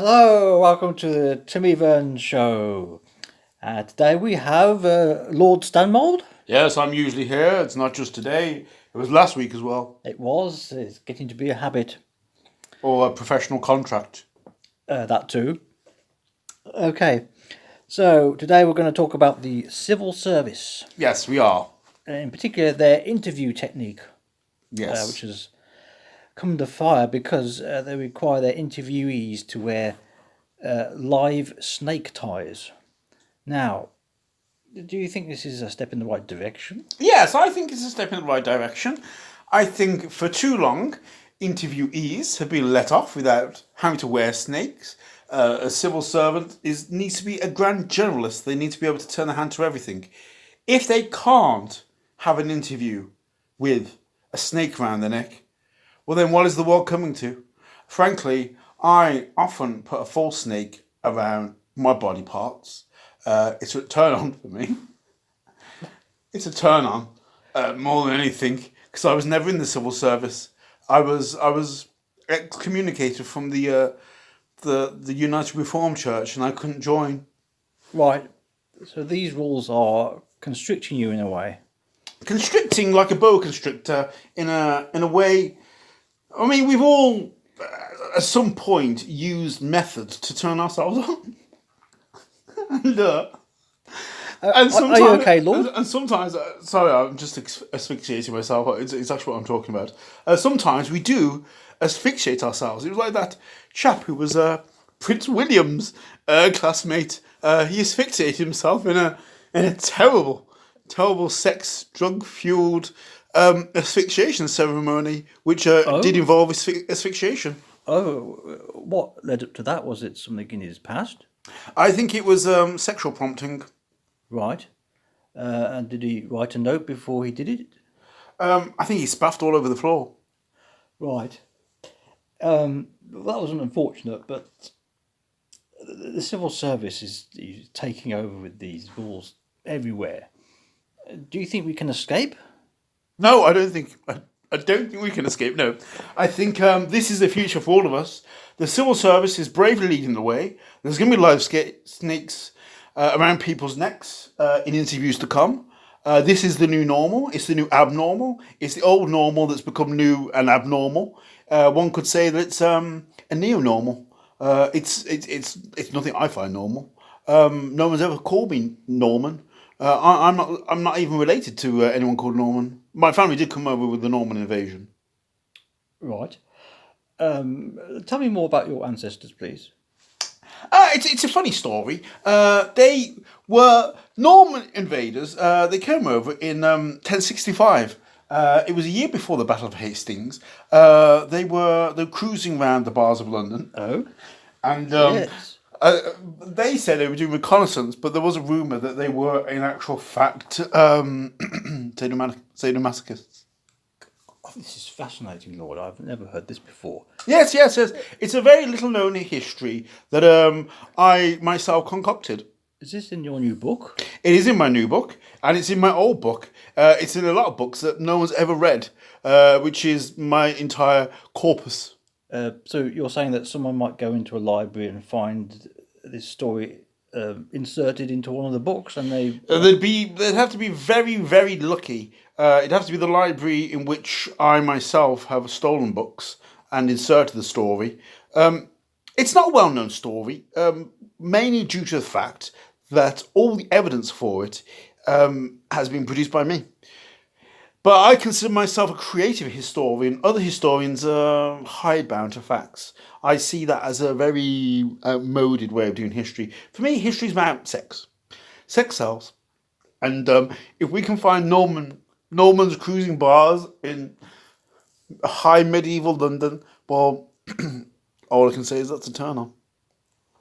Hello, welcome to the Timmy Verne show. Today we have Lord Stanmold. Yes, I'm usually here. It's not just today. It was last week as well. It's getting to be a habit. Or a professional contract. That too. Okay, so today we're going to talk about the civil service, Yes, we are. in particular their interview technique, Yes. which has come to fire because they require their interviewees to wear live snake ties. Now, do you think this is a step in the right direction? Yes, I think it's a step in the right direction. I think for too long, interviewees have been let off without having to wear snakes. A civil servant needs to be a grand generalist. They need to be able to turn their hand to everything. If they can't have an interview with a snake around their neck, well then what is the world coming to? Frankly, I often put a false snake around my body parts. It's a turn on for me. It's a turn on more than anything because I was never in the civil service. I was excommunicated from the United Reformed Church and I couldn't join. Right. So these rules are constricting you in a way. Constricting like a boa constrictor in a way. I mean, we've all at some point used methods to turn ourselves on. and Are you okay, Lord? And sometimes, sorry, I'm just asphyxiating myself. It's actually what I'm talking about. Sometimes we do asphyxiate ourselves. It was like that chap who was Prince William's classmate. He asphyxiated himself in a terrible sex drug fueled asphyxiation ceremony, which did involve asphyxiation. Oh, what led up to that? Was it something in his past? I think it was sexual prompting. Right. And did he write a note before he did it? I think he spaffed all over the floor. Right. Well, that was unfortunate, but the civil service is taking over with these rules everywhere. Do you think we can escape? No, I don't think. I don't think we can escape. No, I think this is the future for all of us. The civil service is bravely leading the way. There's going to be live snakes around people's necks in interviews to come. This is the new normal. It's the new abnormal. It's the old normal that's become new and abnormal. One could say that it's a neo-normal. It's nothing I find normal. No one's ever called me Norman. I'm not even related to anyone called Norman. My family did come over with the Norman invasion. Right. Tell me more about your ancestors, please. It's a funny story. They were Norman invaders. They came over in 1065. It was a year before the Battle of Hastings. They were cruising around the bars of London. Oh, and yes. They said they were doing reconnaissance, but there was a rumour that they were, in actual fact, sadomasochists. Oh, this is fascinating, Lord. I've never heard this before. Yes. It's a very little known history that I myself concocted. Is this in your new book? It is in my new book, and it's in my old book. It's in a lot of books that no one's ever read, which is my entire corpus. So you're saying that someone might go into a library and find this story inserted into one of the books, and they'd have to be very, very lucky. It'd have to be the library in which I myself have stolen books and inserted the story. It's not a well-known story, mainly due to the fact that all the evidence for it has been produced by me. But I consider myself a creative historian. Other historians are hidebound to facts. I see that as a very moded way of doing history. For me, history is about sex. Sex sells. And if we can find Norman's cruising bars in high medieval London, well, all I can say is that's a turn on.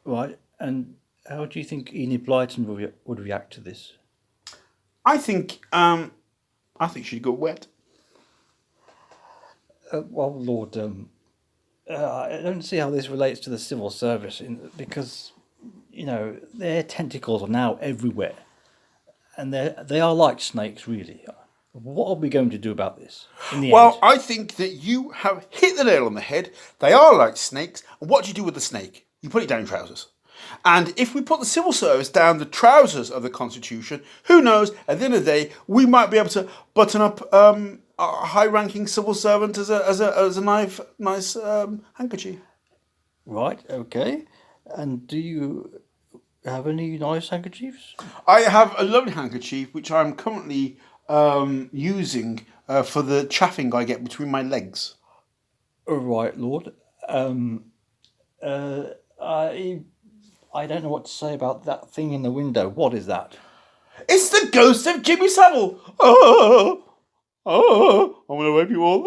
Right. And how do you think Enid Blyton would react to this? I think she'd go wet. Well, Lord, I don't see how this relates to the civil service because, their tentacles are now everywhere. And they are like snakes, really. What are we going to do about this in the Well, end? I think that you have hit the nail on the head. They are like snakes. And what do you do with the snake? You put it down your trousers. And if we put the civil service down the trousers of the Constitution, who knows, at the end of the day, we might be able to button up a high-ranking civil servant as a nice handkerchief. Right, okay. And do you have any nice handkerchiefs? I have a lovely handkerchief which I'm currently using for the chaffing I get between my legs. Right, Lord. I don't know what to say about that thing in the window. What is that? It's the ghost of Jimmy Savile. Oh, I'm gonna rape you all.